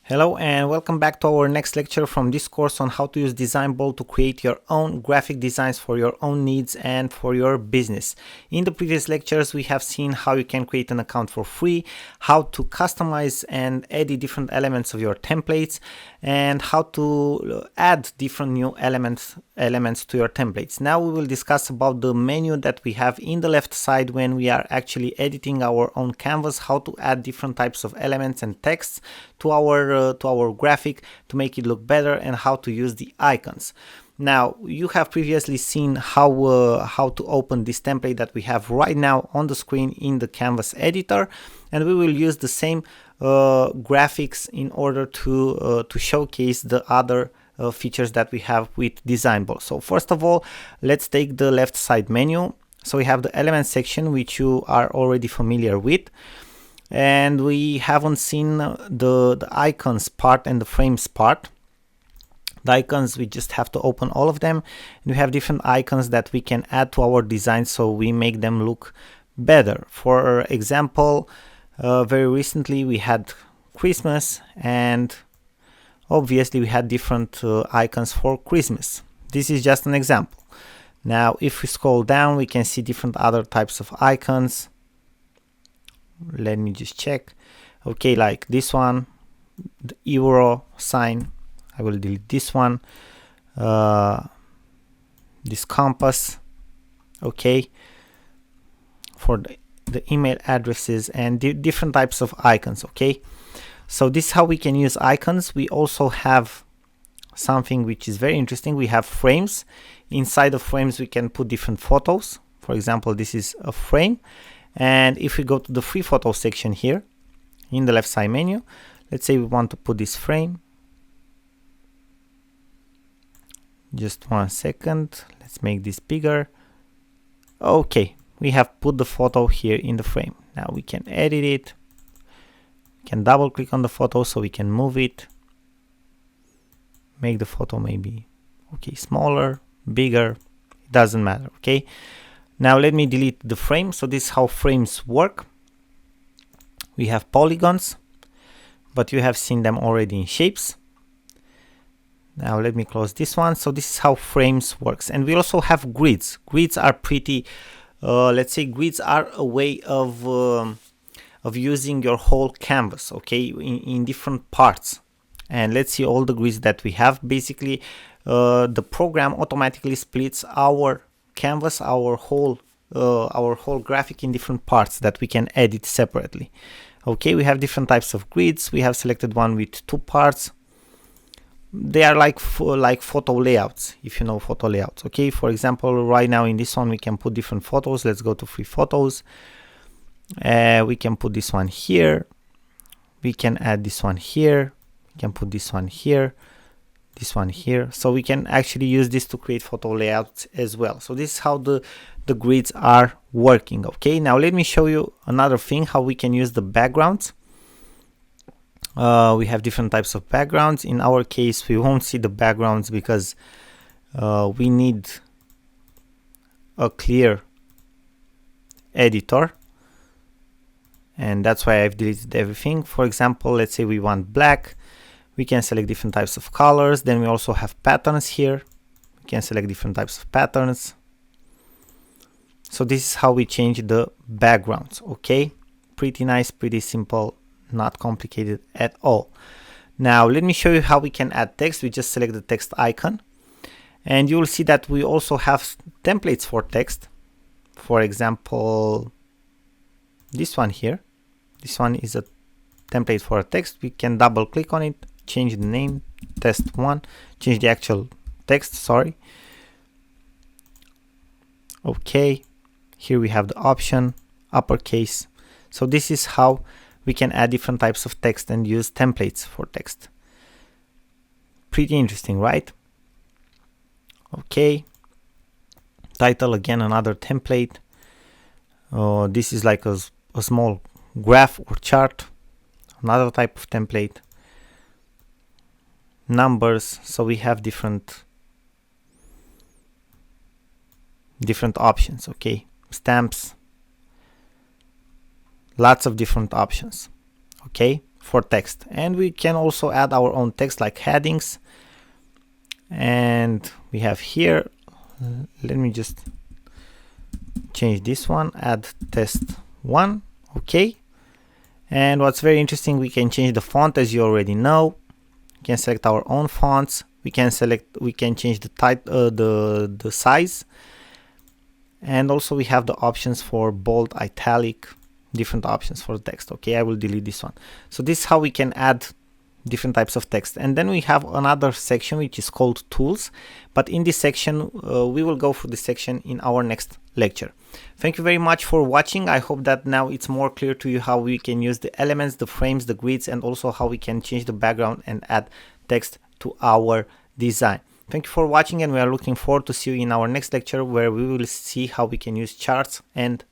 Hello and welcome back to our next lecture from this course on how to use DesignBold to create your own graphic designs for your own needs and for your business. In the previous lectures, we have seen how you can create an account for free, how to customize and edit different elements of your templates, and how to add different new elements to your templates. Now we will discuss about the menu that we have in the left side when we are actually editing our own canvas, how to add different types of elements and texts to our graphic to make it look better, and how to use the icons. Now you have previously seen how to open this template that we have right now on the screen in the canvas editor, and we will use the same graphics in order to showcase the other features that we have with DesignBold. So first of all, let's take the left side menu. So we have the element section, which you are already familiar with, and we haven't seen the icons part and the frames part. The icons, we just have to open all of them, and we have different icons that we can add to our design so we make them look better. For example, very recently we had Christmas, and obviously we had different icons for Christmas. This is just an example. Now if we scroll down, we can see different other types of icons. Let me just check. Okay, like this one, the euro sign. I will delete this one. This compass. Okay, for the email addresses and different types of icons. Okay, so this is how we can use icons. We also have something which is very interesting. We have frames. Inside of frames we can put different photos. For example, this is a frame, and if we go to the free photo section here in the left side menu, let's say we want to put this frame. Just 1 second, let's make this bigger. Okay, we have put the photo here in the frame. Now we can edit it. We can double click on the photo so we can move it, make the photo maybe smaller, bigger, it doesn't matter. Okay, now let me delete the frame. So this is how frames work. We have polygons, but you have seen them already in shapes. Now let me close this one. So this is how frames works. And we also have grids. Grids are pretty, let's say grids are a way of using your whole canvas, okay, in different parts. And let's see all the grids that we have. Basically, the program automatically splits our canvas, our whole graphic in different parts that we can edit separately. Okay, we have different types of grids. We have selected one with 2 parts. They are like photo layouts, if you know photo layouts. Okay, for example, right now in this one we can put different photos. Let's go to free photos. We can put this one here. We can add this one here. We can put this one here, this one here. So we can actually use this to create photo layouts as well. So this is how the grids are working. Okay, now let me show you another thing, how we can use the backgrounds. We have different types of backgrounds. In our case, we won't see the backgrounds because we need a clear editor, and that's why I've deleted everything. For example, let's say we want black. We can select different types of colors. Then we also have patterns here. We can select different types of patterns. So this is how we change the backgrounds. Okay, pretty nice, pretty simple, not complicated at all. Now let me show you how we can add text. We just select the text icon, and you will see that we also have templates for text. For example, this one here. This one is a template for a text. We can double click on it, change the name, test1, change the actual text, sorry. Okay, here we have the option, uppercase. So this is how we can add different types of text and use templates for text. Pretty interesting, right? Okay, title, again another template. This is like a small graph or chart, another type of template. Numbers, so we have different options. Okay, stamps, lots of different options. Okay, for text. And we can also add our own text like headings. And we have here, let me just change this one, add test 1. Okay. And what's very interesting, we can change the font, as you already know. We can select our own fonts. We can change the type, the size. And also we have the options for bold, italic, different options for text. Okay, I will delete this one. So this is how we can add different types of text. And then we have another section which is called tools, but in this section we will go through this section in our next lecture. Thank you very much for watching. I hope that now it's more clear to you how we can use the elements, the frames, the grids, and also how we can change the background and add text to our design. Thank you for watching, and we are looking forward to see you in our next lecture, where we will see how we can use charts and